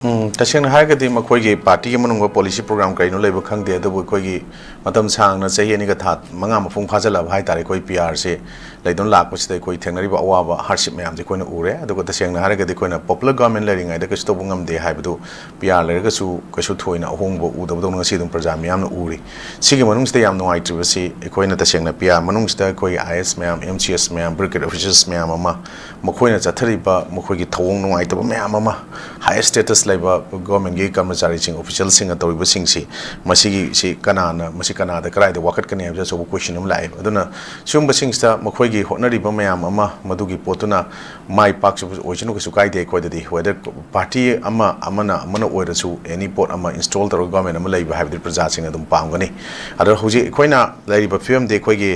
तसेंग हारगदि मखोइगी party मनुंग policy programme करिनो लेबो खंगदे adobo खोइगी मतम सांगना चही अनिगा था मंगा मफुंग फाजलब हाय तारे कोई पीआर से लेदोन लाकपसिदे कोई थेंगनरिबा अवाबा हार्डशिप मैम जे कोइना उरे अदुगो तसेंग हारगदि कोइना पॉपुलर गवर्नमेंट लेरिंग आइदा कसतो बुंगम दे हायबदु पीआर लेरगसु कसु थोइना अहोंगबो उदबदो ngasi dum प्रजा मैम उरी सिगी मनुंगसते याम नुआइट्रिबसि कोइना तसेंगना पीआर मनुंगसते कोई IAS ma'am MCS ma'am brigade officers ma'am अमा मखोइना चथरिबा मखोइगी थवोंग नुआइतबा मैम अमा हाई स्टेटस लेबा गवर्नमेंट गे कर्मचारी सिंग ऑफिशियल सिंग तौरिबा सिंगसि मसिगी सि कनाना मसि कनादा कराइदा वाकट कने हाबजा सब क्वेश्चन अम लाइब अदुना सुंग सिंगसता मखोइगी होटनरिबा मैम अमा मदुगी पोतुना माइ पाक ओइसनु कसु काइदे कोइददि वेदर पार्टी अमा अमना अमना ओइरसु एनी पोट अमा इंस्टॉल तौर गवर्नमेंट अमा लेबा हाबदि प्रजा सिंग अदुम पामगनि अदर हुजि कोइना लेरिबा फिल्म दे कोइगी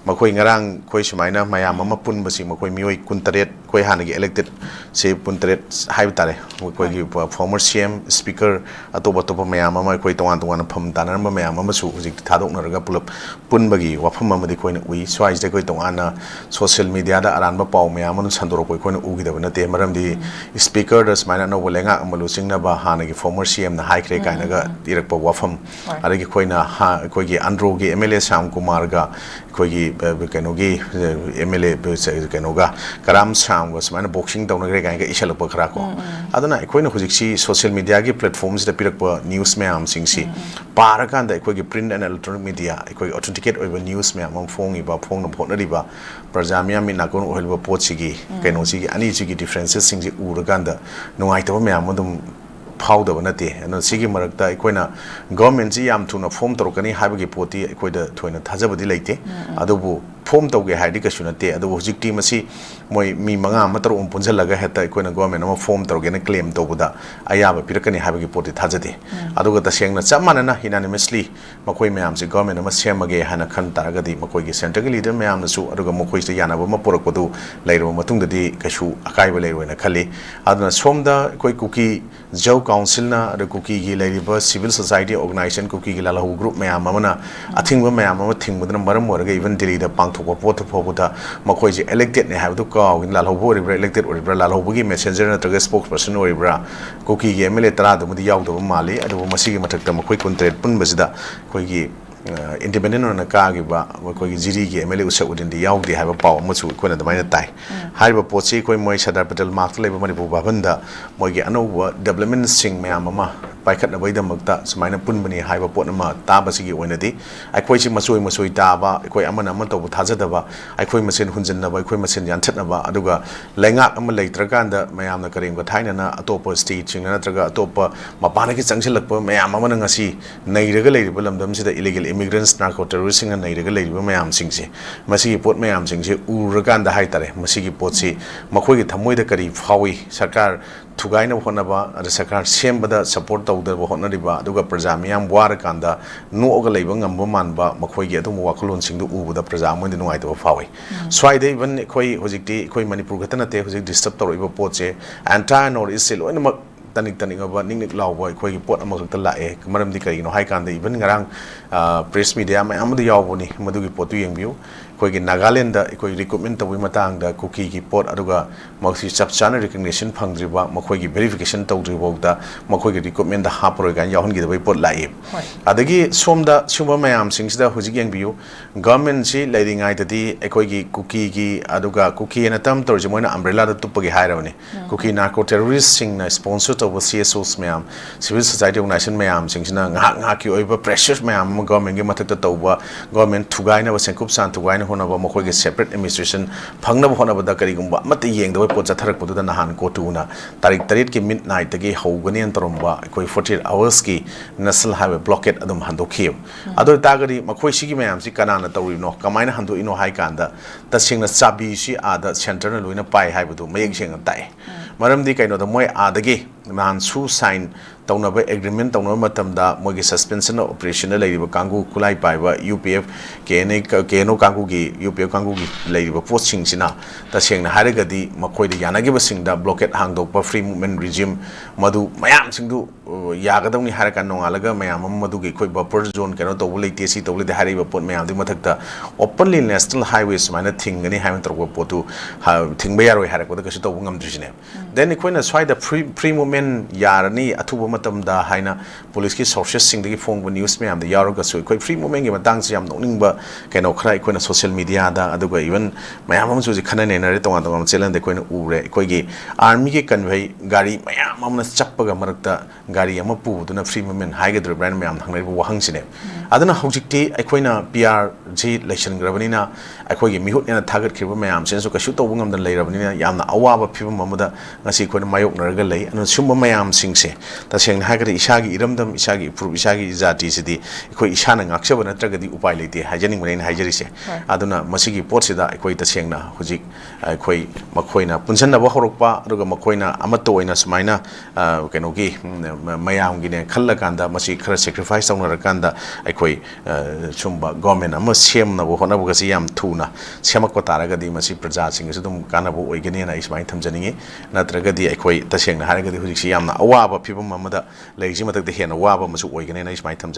मखोइ ngarang कोइ सुमाइना मैम अमा पुनबसि मखोइ मियोइ 23 कोइ हानगी इलेक्टेड से 23 हाइब तारे कोइगी फॉर्मर सीएम स्पीकर अतोप अतोप मैम अमा कोइ तोंगान तोंगान फम तानरम मैम अमसु हुजिक थादोकनरगा पुलप पुनबगी वफम अमदि कोइना उइ स्वाइसदे कोइ तोंगाना सोशल मीडिया दा अरानबा पाउ मैम अनु संदोरको कोइना उगिदब नते मरमदि स्पीकर द स्माइना नो बोलेंगा अमलु सिंगनाबा हानगी फॉर्मर सीएम ना हाइक्रे काइनागा इरकपा वफम अरगी कोइना हा कोइगी अंड्रोगी एमएलए श्याम कुमार गा कोइगी कनोगी एमएलए कनोगा कराम श्याम गा स्माइना बॉक्सिंग तौनगरे गाइगा इशलप खरा को अदना कोइना हुजिकसी सोशल मीडिया की प्लेटफॉर्म्स द पिरकपा न्यूज़ मैम सिंगसी पारकांदा कोइगी प्रिंट एंड इलेक्ट्रॉनिक मीडिया कोइ ऑथेंटिकेट ओइबा न्यूज़ मैम फोंगिबा फोंग फोटनरिबा प्रजा मियाम नाकोन ओहलबा पोटसिगी कैनोसिगी अनिसिगी डिफरेंसेस सिंगजी उरगांदा नुआइतबा मैम अदुम फाउदब नते अन सिगी मरकता अखोइना गवर्नमेंट जी याम थुना फॉर्म तोरकनी हाबगी पोती अखोइदा थोइना थाजबदी लेते अदुबु फॉर्म तौगे हाइदि कसु नते अदुबु हुजिकटी मसी मोय मी मंगा मतरो उम पुंजलगा हेता अखोइना गवर्नमेंट अमा फॉर्म तौगेना क्लेम तौबदा अयाबा पिरकनी हाबगी पोती थाजदे अदुगा तसेंगना चमानना हिनानिमसली मखोइ मयाम से गवर्नमेंट अमा सेमगे हाना खन तारगदी मखोइगी सेंट्रल लीडर मयाम नसु अदुगा मखोइसे यानाबा म पोरकपदु लेरबा मतुंगददी कसु अकाइबा लेरवेना खली अदुना सोमदा कोइ कुकी ꯖꯧ काउंसिल कुकी की लेरिबा सिविल सोसाइटी ऑर्गेनाइजेशन कुकी की लालहु ग्रुप मैम अमना अथिंग मैम थिंगबदन मरम ओरगा इवन दिल्ली दा पांगथोक पोत फोबदा मखोइजे इलेक्टेड ने हाबदु काउगिन लालहु ओरिब्रा इलेक्टेड ओरिब्रा लालहु मेसेंजर नत्रगा स्पोक्स पर्सन ओरिब्रा कुकी की एमएलए तरा दमुदी यावदब माली अदु मसिगी मथकता मखोइ कुंत्रेट पुनबसिदा कोइगी इंडिपेंडेंट होना कागिबा कोई जिरी की एमएलए उसक उदिंदी यावदि हाइबा पाव मसु कोना दमाइना ताइ हाइबा पोची कोई मोय सदर पटेल मार्क लेबा मणिपुर बाबंदा मोयगी अनौबा डेवलपमेंट सिंग मैम अमा पाइखटना बैदमक्ता सुमाइना पुनबनी हाइबा पोटनमा ताबसिगी ओइनदी अखोइसि मसोय मसोय ताबा अखोइ अमन अमन तौबु थाजदबा अखोइ मसेन हुनजनबा अखोइ मसेन यानथनबा अदुगा लेंगाक अमा लेत्रकांदा मयामना करेंगो थाइनना अतोप स्टेट सिंग नत्रगा अतोप मपानगी चंगसिलकपा मयाम अमन ngasi नैरगा लेरिबा लमदमसिदा इलीगल इमिग्रेंट्स नार्को टेररिस्ट सिंग नैरगा लेरिबा मयाम सिंगसे मसिगी पोट मयाम सिंगसे उरगांदा हाइतारे मसिगी पोटसि मखोइगी थमोइदा करी फावी सरकार थुगाइना होनबा अद सरकार सेमबदा सपोर्ट तौदबा होनरिबा अदुगा प्रजा मियाम वारकांदा नोगा लेबा ngamba मानबा मखोइगी अदुम वाखलोन सिंगदु उबदा प्रजा मोइदि नुआइतबा फावी स्वाइदे इवन खोइ होजिकटी खोइ मणिपुर खतनते होजिक डिस्टर्ब तौरिबा पोटसे एंटायर नॉर्थ ईस्ट से लोइनमक तनिक तनिक निक लाउबा अखोइगी पोट अमखता लाए मरमदि करिनो हाइकांदा इवन ngarang प्रेस मीडिया मैम यावबनी मदुगी पोतु येंबियु कोई नागालैंड कोई रिक्रूटमेंट तब मतंग कुकी की पोट अदुगा मक्सी चप चाना रिकग्निशन फंगद्रिबा मखोइगी वेरिफिकेशन तौद्रिबौदा मखोइगी रिक्रूटमेंट हापरोइगा याहनगिदबई पोट लाइ अदगी सोमदा सुबा मयाम सिंगसिदा हुजिक येंबियु गवर्नमेंट सि लेरिंगाइददी अखोइगी कुकी की अदुगा कुकी न तम तौरजे मोइना अम्ब्रेला द तुपगी हाइरबने कुकी नार्को टेररिस्ट सिंगना स्पॉन्सर तब सीएसओस मयाम सिविल सोसाइटी ऑर्गेनाइजेशन मयाम सिंगसिना ngak की ओइबा प्रेशर मयाम गवर्नमेंट के मथकता तौबा गवर्नमेंट थुगाइना सेंकुप सान थुगाइना होनबा मखोइगे सेपरेट एडमिनिस्ट्रेशन फंगनब होनबदा करिगुंबा मते येंगदबा पोत चथरकपदुदा नहान कोटुना तारीख 3 की मिडनाइट तगी हौगनी अंतरमबा कोई 48 आवर्स की नेशनल हाईवे ब्लॉकेट अदुम हंदोखियो अदो तागरी मखोइ सिगी मयाम सि कनाना तौरिनो कमाइना हंदोइनो हाइकांदा तसिंगना चाबी सि आदा सेंटर न लोइना पाइ हाइबदु मयेग सेंग ताइ मरमदि कैनो द मोय आदगी नान सु साइन तौनबा एग्रीमेंट तौनबा मतमदा मोगी सस्पेंशन ऑपरेशन लेरिबा कांगू कुलाई पाइबा यूपीएफ केनो कांगू की यूपीएफ कांगू की लेरिबा पोस्टिंग सिना तसेंगना हारगदी मखोइदि यानागिबा सिंगदा ब्लॉकेट हांगदोपा फ्री मूवमेंट रिजिम मधु मयाम सिंगदु यागदौनी हारका नोंगालगा मयाम मधुगी कोइ बफर जोन केनो तौबु लेते सि तौबुले हारिबा पोट मयाम दि मथकता ओपनली नेशनल हाईवे सुमाइना थिंगनी हाइम तरबा पोतु थिंगबा यारोय हारकोदा कसु तौबु ngamdrisine then इखोइना स्वाइदा free movement movement yarani athuba matamda haina police ki sources singdagi phongba news mayam da yaroga so koi free movement gi matang si yam nokningba kaino khra ikoi na social media da aduga even mayam am suji khana ne nare tonga tonga chelan de koi na ure koi gi army ki convoy gari mayam amna chappaga marakta gari ama pu duna free movement haiga dr brand mayam thangnai bu wahang sine aduna hojikti ikoi na pr ji election grabani na ikoi gi mihut na thagat khirba mayam sensu ka shu to bungam dan leirabani na yamna awaba phibam amada ngasi koi na mayok narga lei anu sumba mayam singse ta seng hagari ishagi iramdam ishagi pur ishagi jati sidi ikoi ishana ngakshaba natragadi upai leite hajaning mane haijari se aduna masigi pot sida ikoi ta sengna hujik ikoi makoina punsanna ba horokpa aduga makoina amato oina sumaina kenogi mayam gine khalla kanda masi khara sacrifice tawna kanda ikoi sumba government ama semna bo hona bugasi yam thuna semakpa taragadi masi praja sing sudum kana bo oigene na ismai thamjaningi natragadi ikoi ta sengna haragadi hujik si yamna awaba phibam amada leiji matak de hena waba masu oigene na ismai thamjagi